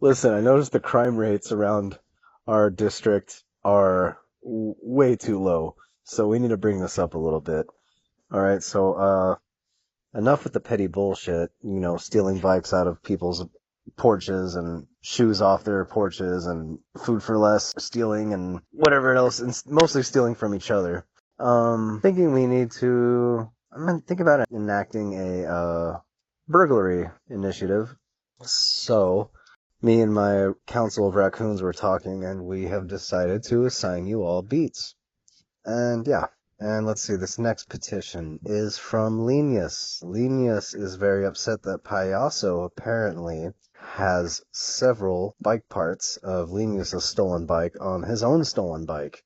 Listen, I noticed the crime rates around our district are way too low, so we need to bring this up a little bit. All right, so enough with the petty bullshit, stealing bikes out of people's porches and shoes off their porches and food for less stealing and whatever else, and mostly stealing from each other. Thinking we need to, I'm gonna think about enacting a burglary initiative. So, me and my council of raccoons were talking, and we have decided to assign you all beats. And yeah, and let's see, this next petition is from Lenius. Lenius is very upset that Payaso apparently has several bike parts of Lenius' stolen bike on his own stolen bike,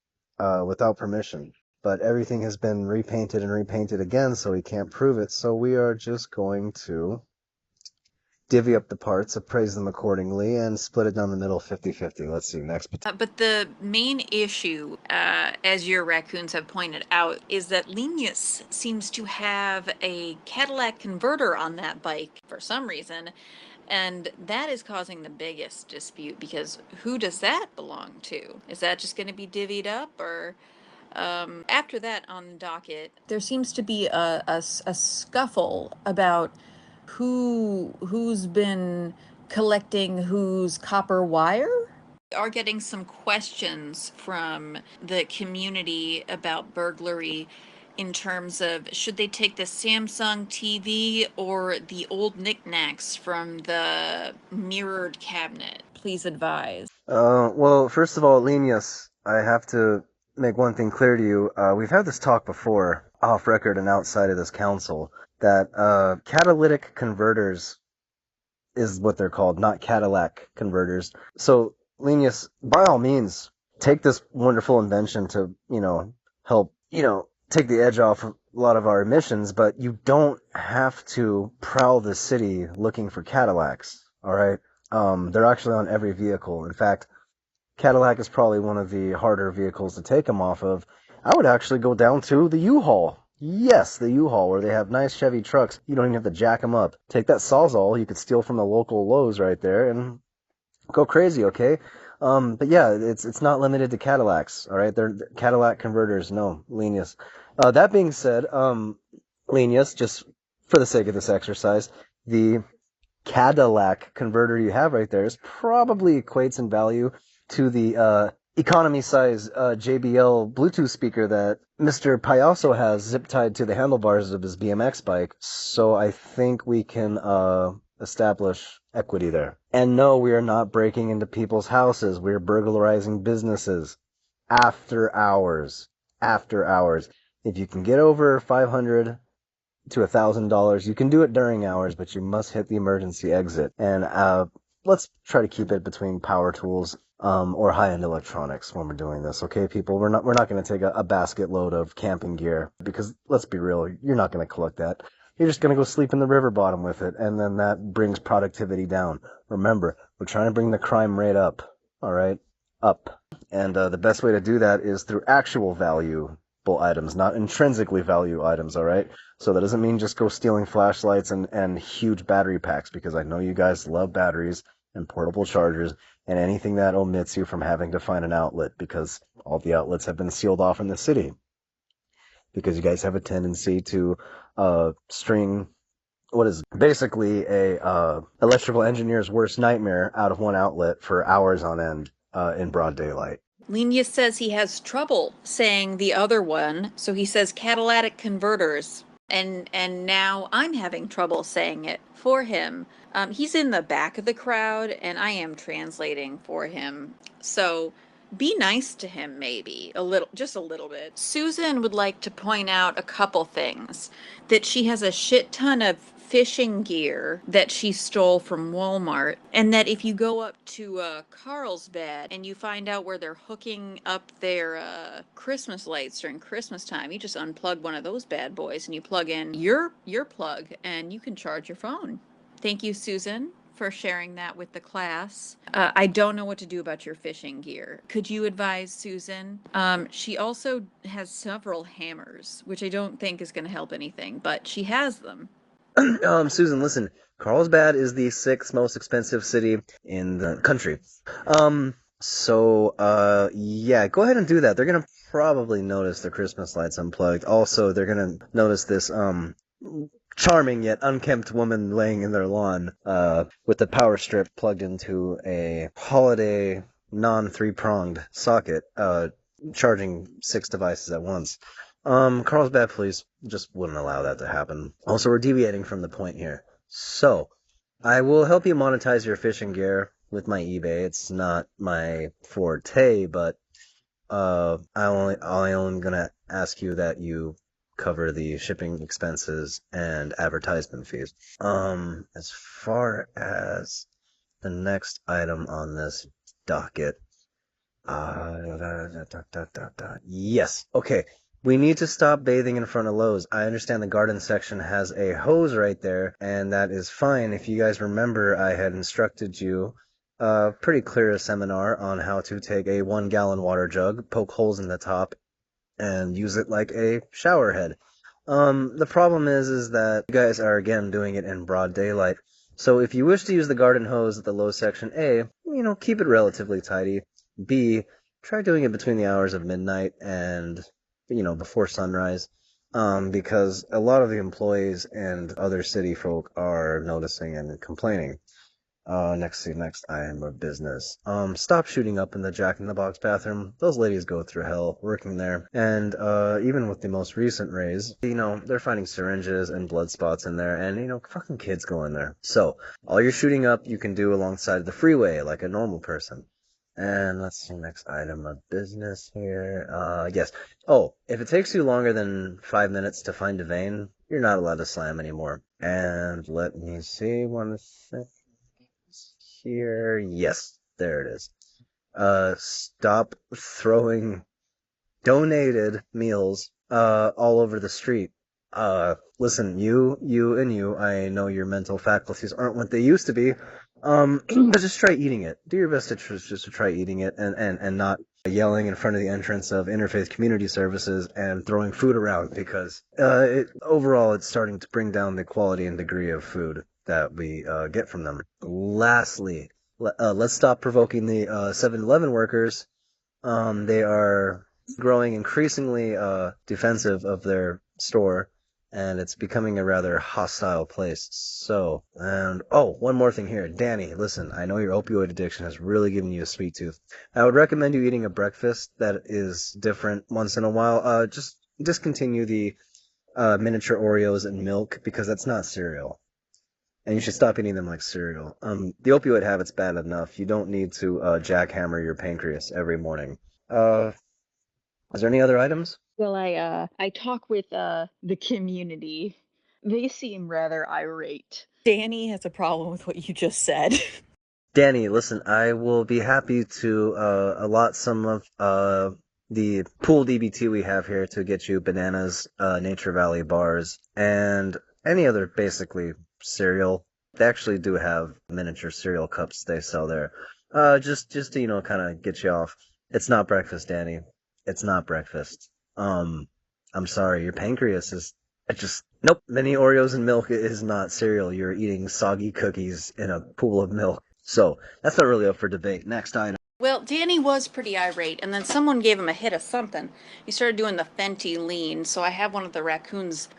without permission. But everything has been repainted and repainted again, so he can't prove it, so we are just going to divvy up the parts, appraise them accordingly, and split it down the middle 50-50. Let's see, next petition. But the main issue, as your raccoons have pointed out, is that Linus seems to have a Cadillac converter on that bike for some reason, and that is causing the biggest dispute because who does that belong to? Is that just going to be divvied up, or after that on the docket, there seems to be a scuffle about who's been collecting whose copper wire. Are getting some questions from the community about burglary in terms of should they take the Samsung TV or the old knickknacks from the mirrored cabinet? Please advise. Well, first of all, Linus, I have to make one thing clear to you. We've had this talk before, off record and outside of this council, that catalytic converters is what they're called, not Cadillac converters. So, Linus, by all means, take this wonderful invention to, help, take the edge off a lot of our emissions, but you don't have to prowl the city looking for Cadillacs, all right? They're actually on every vehicle. In fact, Cadillac is probably one of the harder vehicles to take them off of. I would actually go down to the U-Haul. Yes, the U-Haul, where they have nice Chevy trucks. You don't even have to jack them up. Take that Sawzall you could steal from the local Lowe's right there and go crazy, okay? But yeah, it's not limited to Cadillacs, all right? They're Cadillac converters, no, Linus. That being said, Linus, just for the sake of this exercise, the Cadillac converter you have right there is probably equates in value to the economy size JBL Bluetooth speaker that Mr. Payaso has zip tied to the handlebars of his BMX bike. So I think we can establish equity there. And no, we are not breaking into people's houses. We are burglarizing businesses after hours. After hours. If you can get over 500 to $1,000. You can do it during hours, but you must hit the emergency exit. And let's try to keep it between power tools or high-end electronics when we're doing this. Okay, people, we're not going to take a basket load of camping gear because let's be real, you're not going to collect that. You're just going to go sleep in the river bottom with it, and then that brings productivity down. Remember, we're trying to bring the crime rate up. All right, up. And the best way to do that is through actual value items, not intrinsically value items, all right? So that doesn't mean just go stealing flashlights and huge battery packs, because I know you guys love batteries and portable chargers and anything that omits you from having to find an outlet, because all the outlets have been sealed off in the city. Because you guys have a tendency to string what is basically a electrical engineer's worst nightmare out of one outlet for hours on end in broad daylight. Linus says he has trouble saying the other one, so he says catalytic converters. And now I'm having trouble saying it for him. He's in the back of the crowd, and I am translating for him. So be nice to him, maybe a little, just a little bit. Susan would like to point out a couple things: that she has a shit ton of fishing gear that she stole from Walmart, and that if you go up to Carlsbad and you find out where they're hooking up their Christmas lights during Christmas time, you just unplug one of those bad boys and you plug in your plug and you can charge your phone. Thank you, Susan, for sharing that with the class. I don't know what to do about your fishing gear. Could you advise Susan? She also has several hammers, which I don't think is going to help anything, but she has them. Susan, listen. Carlsbad is the sixth most expensive city in the country. Yeah, go ahead and do that. They're gonna probably notice the Christmas lights unplugged. Also, they're gonna notice this, charming yet unkempt woman laying in their lawn, with the power strip plugged into a holiday non-three-pronged socket, charging six devices at once. Carlsbad police just wouldn't allow that to happen. Also, we're deviating from the point here. So, I will help you monetize your fishing gear with my eBay. It's not my forte, but I only gonna ask you that you cover the shipping expenses and advertisement fees. As far as the next item on this docket, yes. Okay. We need to stop bathing in front of Lowe's. I understand the garden section has a hose right there, and that is fine. If you guys remember, I had instructed you pretty clear seminar on how to take a 1 gallon water jug, poke holes in the top, and use it like a shower head. The problem is that you guys are again doing it in broad daylight. So if you wish to use the garden hose at the low section A, keep it relatively tidy. B, try doing it between the hours of midnight and, before sunrise. Because a lot of the employees and other city folk are noticing and complaining. Next item of business. Stop shooting up in the Jack in the Box bathroom. Those ladies go through hell working there. And, even with the most recent raise, they're finding syringes and blood spots in there, and, fucking kids go in there. So, all your shooting up you can do alongside the freeway, like a normal person. And let's see, next item of business here. Yes. Oh, if it takes you longer than 5 minutes to find a vein, you're not allowed to slam anymore. And let me see one thing here. Yes, there it is. Stop throwing donated meals all over the street. Listen, you, I know your mental faculties aren't what they used to be. But just try eating it. Do your best to just to try eating it and not yelling in front of the entrance of Interfaith Community Services and throwing food around because overall it's starting to bring down the quality and degree of food that we get from them. Lastly, let's stop provoking the 7-Eleven workers. They are growing increasingly defensive of their store, and it's becoming a rather hostile place. So, and oh, one more thing here. Danny, listen, I know your opioid addiction has really given you a sweet tooth. I would recommend you eating a breakfast that is different once in a while. Just discontinue the miniature Oreos and milk because that's not cereal. And you should stop eating them like cereal. The opioid habit's bad enough. You don't need to jackhammer your pancreas every morning. Uh, is there any other items? Well, I talk with the community. They seem rather irate. Danny has a problem with what you just said. Danny, listen, I will be happy to allot some of the pool DBT we have here to get you bananas, Nature Valley bars, and any other basically cereal. They actually do have miniature cereal cups they sell there. Just to, kind of get you off. It's not breakfast, Danny. It's not breakfast. I'm sorry, your pancreas is nope. Mini Oreos and milk is not cereal. You're eating soggy cookies in a pool of milk. So that's not really up for debate. Next item. Well, Danny was pretty irate, and then someone gave him a hit of something. He started doing the Fenty lean, so I have one of the raccoons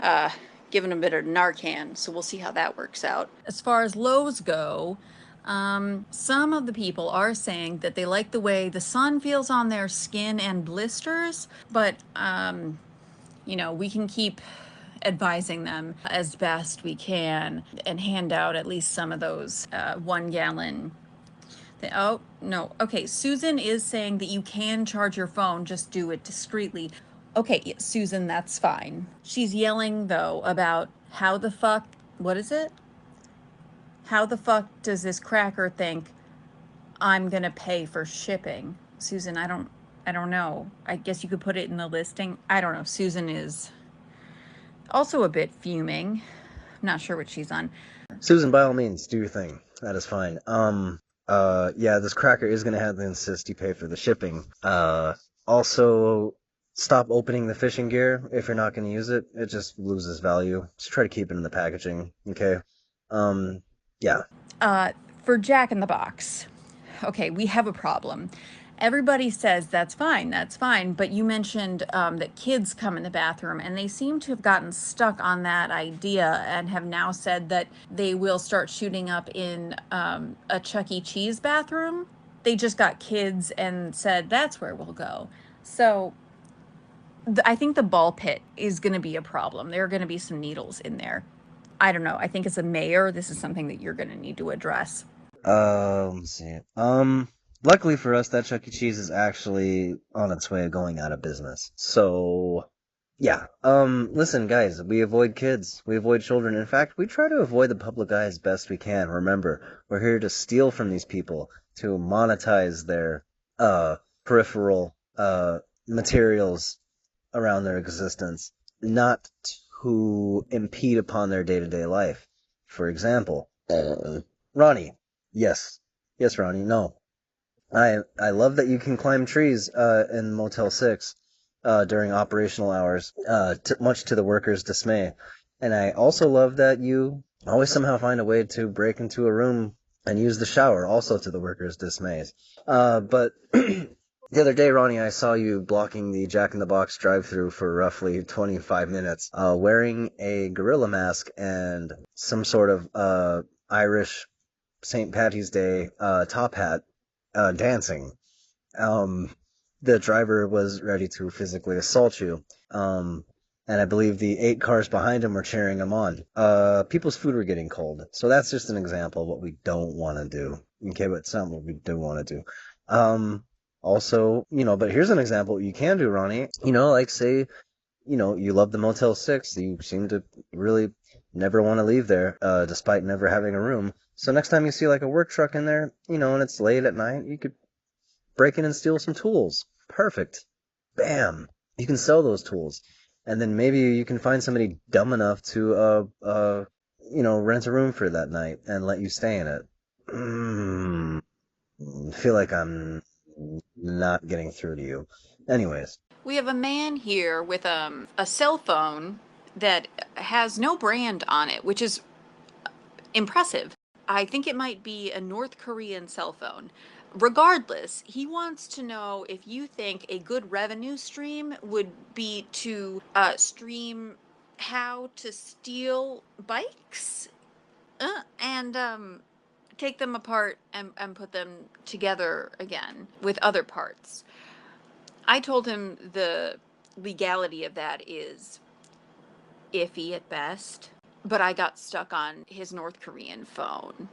giving him a bit of Narcan, so we'll see how that works out. As far as lows go, some of the people are saying that they like the way the sun feels on their skin and blisters, but, we can keep advising them as best we can and hand out at least some of those 1 gallon. Oh, no. Okay, Susan is saying that you can charge your phone, just do it discreetly. Okay, Susan, that's fine. She's yelling, though, about how the fuck, what is it? How the fuck does this cracker think I'm gonna pay for shipping? Susan, I don't know. I guess you could put it in the listing. I don't know. Susan is also a bit fuming. I'm not sure what she's on. Susan, by all means, do your thing. That is fine. Yeah, this cracker is gonna have to insist you pay for the shipping. Also, stop opening the fishing gear if you're not going to use it. It just loses value. Just try to keep it in the packaging, okay? Um, yeah. Uh, for Jack in the Box, okay, we have a problem. Everybody says that's fine, but you mentioned that kids come in the bathroom, and they seem to have gotten stuck on that idea and have now said that they will start shooting up in a Chuck E. Cheese bathroom. They just got kids and said that's where we'll go. So I think the ball pit is going to be a problem. There are going to be some needles in there. I don't know. I think as a mayor, this is something that you're going to need to address. Let's see. Luckily for us, that Chuck E. Cheese is actually on its way of going out of business. So, yeah. Listen, guys, we avoid kids. We avoid children. In fact, we try to avoid the public eye as best we can. Remember, we're here to steal from these people, to monetize their, peripheral, materials around their existence, not to impede upon their day-to-day life. For example, Ronnie. Yes. Yes, Ronnie. No. I love that you can climb trees in Motel 6 during operational hours, much to the workers' dismay. And I also love that you always somehow find a way to break into a room and use the shower, also to the workers' dismays. But the other day, Ronnie, I saw you blocking the Jack in the Box drive-through for roughly 25 minutes, wearing a gorilla mask and some sort of Irish St. Patty's Day top hat, dancing. Um, the driver was ready to physically assault you. And I believe the 8 cars behind him were cheering him on. People's food were getting cold. So that's just an example of what we don't want to do. Okay, but it's not what we do want to do. Also, but here's an example you can do, Ronnie. Like say, you love the Motel 6. You seem to really never want to leave there, despite never having a room. So next time you see like a work truck in there, and it's late at night, you could break in and steal some tools. Perfect. Bam. You can sell those tools. And then maybe you can find somebody dumb enough to, rent a room for that night and let you stay in it. I feel like I'm not getting through to you. Anyways. We have a man here with a cell phone that has no brand on it, which is impressive. I think it might be a North Korean cell phone. Regardless, he wants to know if you think a good revenue stream would be to stream how to steal bikes and take them apart and put them together again with other parts. I told him the legality of that is iffy at best, but I got stuck on his North Korean phone.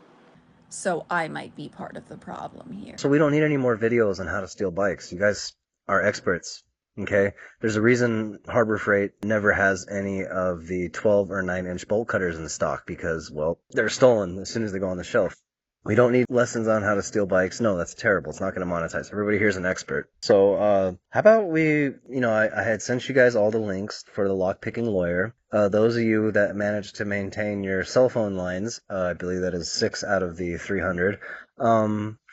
So I might be part of the problem here. So we don't need any more videos on how to steal bikes. You guys are experts, okay? There's a reason Harbor Freight never has any of the 12 or 9-inch bolt cutters in stock because, well, they're stolen as soon as they go on the shelf. We don't need lessons on how to steal bikes. No, that's terrible. It's not going to monetize. Everybody here's an expert. So, how about I had sent you guys all the links for the lockpicking lawyer. Those of you that managed to maintain your cell phone lines, I believe that is 6 out of the 300,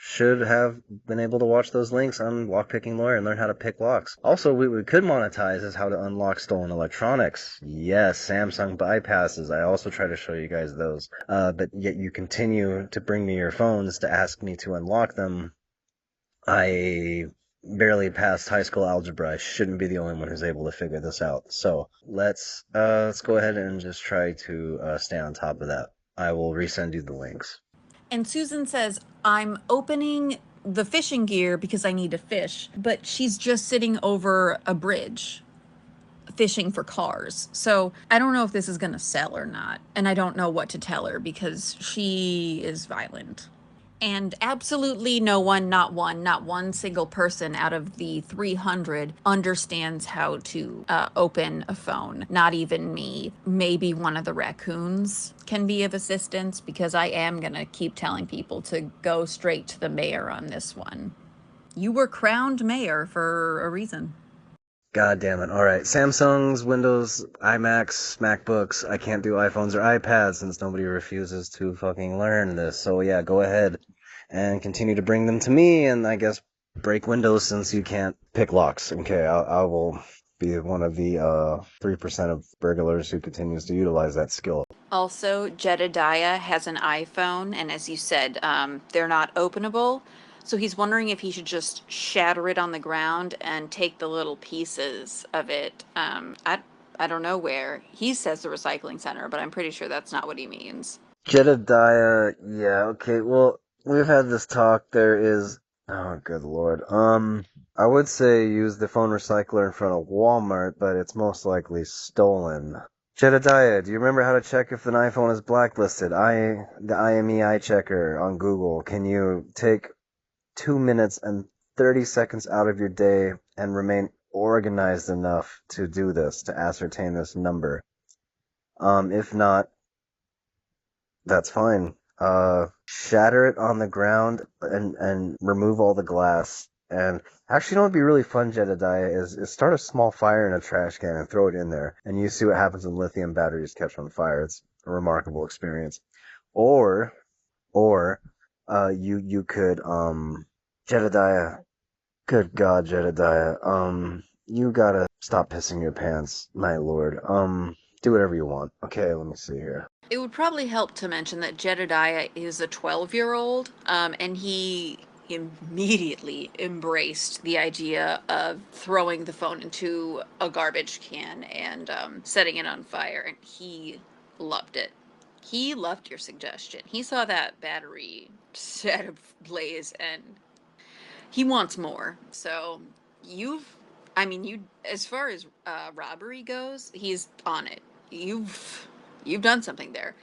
should have been able to watch those links on Lockpicking Lawyer and learn how to pick locks. Also, we could monetize is how to unlock stolen electronics. Yes, Samsung bypasses. I also try to show you guys those. But yet you continue to bring me your phones to ask me to unlock them. I barely passed high school algebra. I shouldn't be the only one who's able to figure this out. So let's go ahead and just try to stay on top of that. I will resend you the links. And Susan says, I'm opening the fishing gear because I need to fish, but she's just sitting over a bridge fishing for cars. So I don't know if this is going to sell or not. And I don't know what to tell her because she is violent. And absolutely no one, not one single person out of the 300 understands how to open a phone. Not even me. Maybe one of the raccoons can be of assistance because I am going to keep telling people to go straight to the mayor on this one. You were crowned mayor for a reason. God damn it. Alright, Samsungs, Windows, iMacs, MacBooks. I can't do iPhones or iPads since nobody refuses to fucking learn this. So yeah, go ahead and continue to bring them to me, and I guess Break windows since you can't pick locks. Okay, I will be one of the 3% of burglars who continues to utilize that skill. Also, Jedediah has an iPhone, and as you said, they're not openable. So he's wondering if he should just shatter it on the ground and take the little pieces of it. I don't know where. He says the recycling center, but I'm pretty sure that's not what he means. Jedediah, yeah, okay, well, we've had this talk. There is, oh, good lord. I would say use the phone recycler in front of Walmart, but it's most likely stolen. Jedediah, do you remember how to check if an iPhone is blacklisted? The IMEI checker on Google. Can you take 2 minutes and 30 seconds out of your day and remain organized enough to do this, to ascertain this number? If not, that's fine. Shatter it on the ground and remove all the glass. And actually, you know what would be really fun, Jedediah, is start a small fire in a trash can and throw it in there, and you see what happens when lithium batteries catch on fire. It's a remarkable experience. Or, you could, Jedediah, good God, Jedediah, you gotta stop pissing your pants, my lord. Do whatever you want. Okay, let me see here. It would probably help to mention that Jedediah is a 12-year-old, and he immediately embraced the idea of throwing the phone into a garbage can and setting it on fire, and he loved it. He loved your suggestion. He saw that battery set ablaze, and he wants more. So you've, I mean, you as far as robbery goes, he's on it. You've done something there.